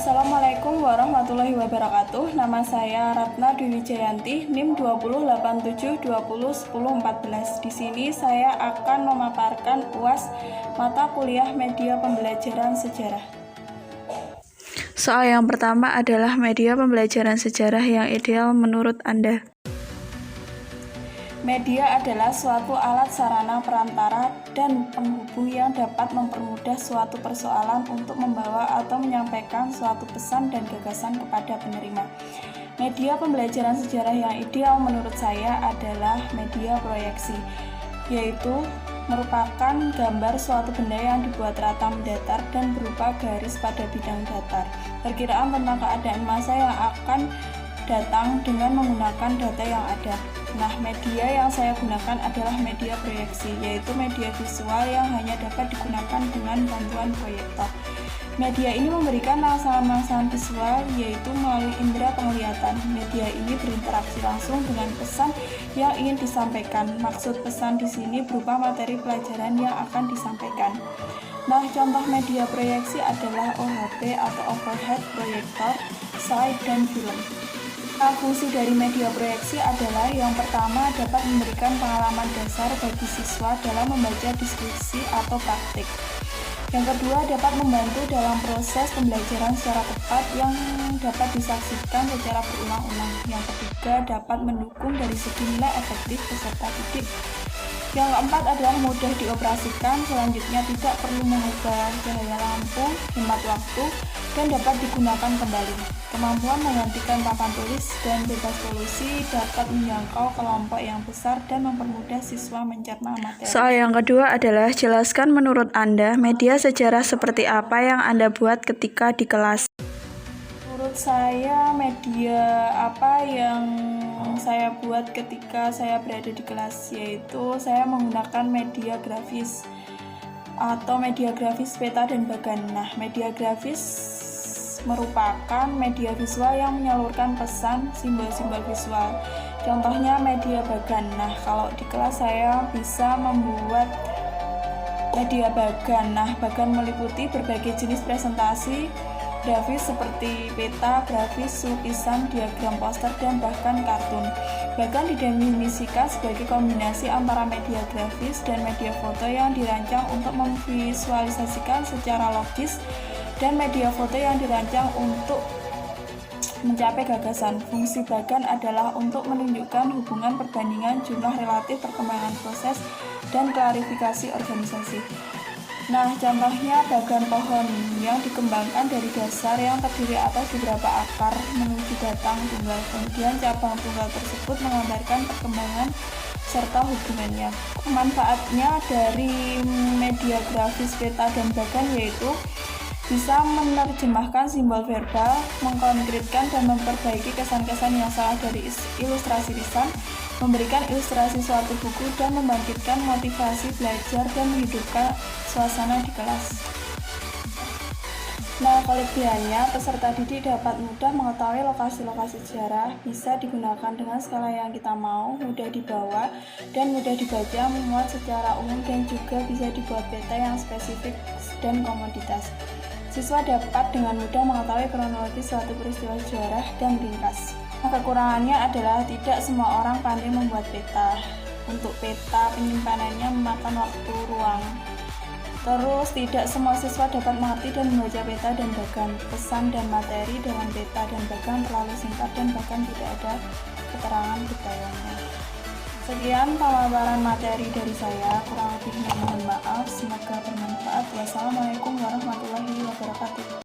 Assalamualaikum warahmatullahi wabarakatuh. Nama saya Ratna Dewi Jayanti, NIM 2087201014. Di sini saya akan memaparkan UAS mata kuliah media pembelajaran sejarah. Soal yang pertama adalah media pembelajaran sejarah yang ideal menurut Anda. Media adalah suatu alat sarana perantara dan penghubung yang dapat mempermudah suatu persoalan untuk membawa atau menyampaikan suatu pesan dan gagasan kepada penerima. Media pembelajaran sejarah yang ideal menurut saya adalah media proyeksi, yaitu merupakan gambar suatu benda yang dibuat rata mendatar dan berupa garis pada bidang datar. Perkiraan tentang keadaan massa yang akan datang dengan menggunakan data yang ada. Nah, media yang saya gunakan adalah media proyeksi, yaitu media visual yang hanya dapat digunakan dengan bantuan proyektor. Media ini memberikan rangsangan-rangsangan visual, yaitu melalui indera penglihatan. Media ini berinteraksi langsung dengan pesan yang ingin disampaikan. Maksud pesan di sini berupa materi pelajaran yang akan disampaikan. Nah, contoh media proyeksi adalah OHP atau overhead proyektor, slide, dan film. Fungsi dari media proyeksi adalah yang pertama dapat memberikan pengalaman dasar bagi siswa dalam membaca deskripsi atau praktik. Yang kedua dapat membantu dalam proses pembelajaran secara tepat yang dapat disaksikan secara berulang-ulang. Yang ketiga dapat mendukung dari segi nilai efektif peserta didik. Yang keempat adalah mudah dioperasikan, selanjutnya tidak perlu mengubah cahaya lampu, hemat waktu, dan dapat digunakan kembali. Kemampuan menggantikan papan tulis dan bebas polusi dapat menjangkau kelompok yang besar dan mempermudah siswa mencerna materi. Soal yang kedua adalah jelaskan menurut Anda media sejarah seperti apa yang Anda buat ketika di kelas. Menurut saya media apa yang saya buat ketika saya berada di kelas, yaitu saya menggunakan media grafis atau media grafis peta dan bagan. Nah, media grafis merupakan media visual yang menyalurkan pesan simbol-simbol visual. Contohnya media bagan. Nah, kalau di kelas saya bisa membuat media bagan. Nah, bagan meliputi berbagai jenis presentasi grafis seperti peta, grafis, lukisan, diagram, poster, dan bahkan kartun. Bagan didefinisikan sebagai kombinasi antara media grafis dan media foto yang dirancang untuk memvisualisasikan secara logis dan media foto yang dirancang untuk mencapai gagasan. Fungsi bagan adalah untuk menunjukkan hubungan perbandingan jumlah relatif perkembangan proses dan klarifikasi organisasi. Nah, contohnya bagan pohon yang dikembangkan dari dasar yang terdiri atas beberapa akar menuju batang tunggal. Kemudian cabang tunggal tersebut menggambarkan perkembangan serta hubungannya. Manfaatnya dari media grafis peta dan bagan yaitu bisa menerjemahkan simbol verbal, mengkonkretkan dan memperbaiki kesan-kesan yang salah dari ilustrasi lisan, memberikan ilustrasi suatu buku, dan membangkitkan motivasi belajar dan menghidupkan suasana di kelas. Nah, kelebihannya, peserta didik dapat mudah mengetahui lokasi-lokasi sejarah, bisa digunakan dengan skala yang kita mau, mudah dibawa, dan mudah dibaca, memuat secara umum, dan juga bisa dibuat peta yang spesifik dan komoditas. Siswa dapat dengan mudah mengetahui kronologis suatu peristiwa sejarah dan ringkas. Kekurangannya adalah tidak semua orang pandai membuat peta. Untuk peta, penyimpanannya memakan waktu ruang. Terus, tidak semua siswa dapat mengerti dan membaca peta dan bagan. Pesan dan materi dalam peta dan bagan terlalu singkat dan bahkan tidak ada keterangan detailnya. Sekian pemaparan materi dari saya, kurang lebihnya mohon maaf.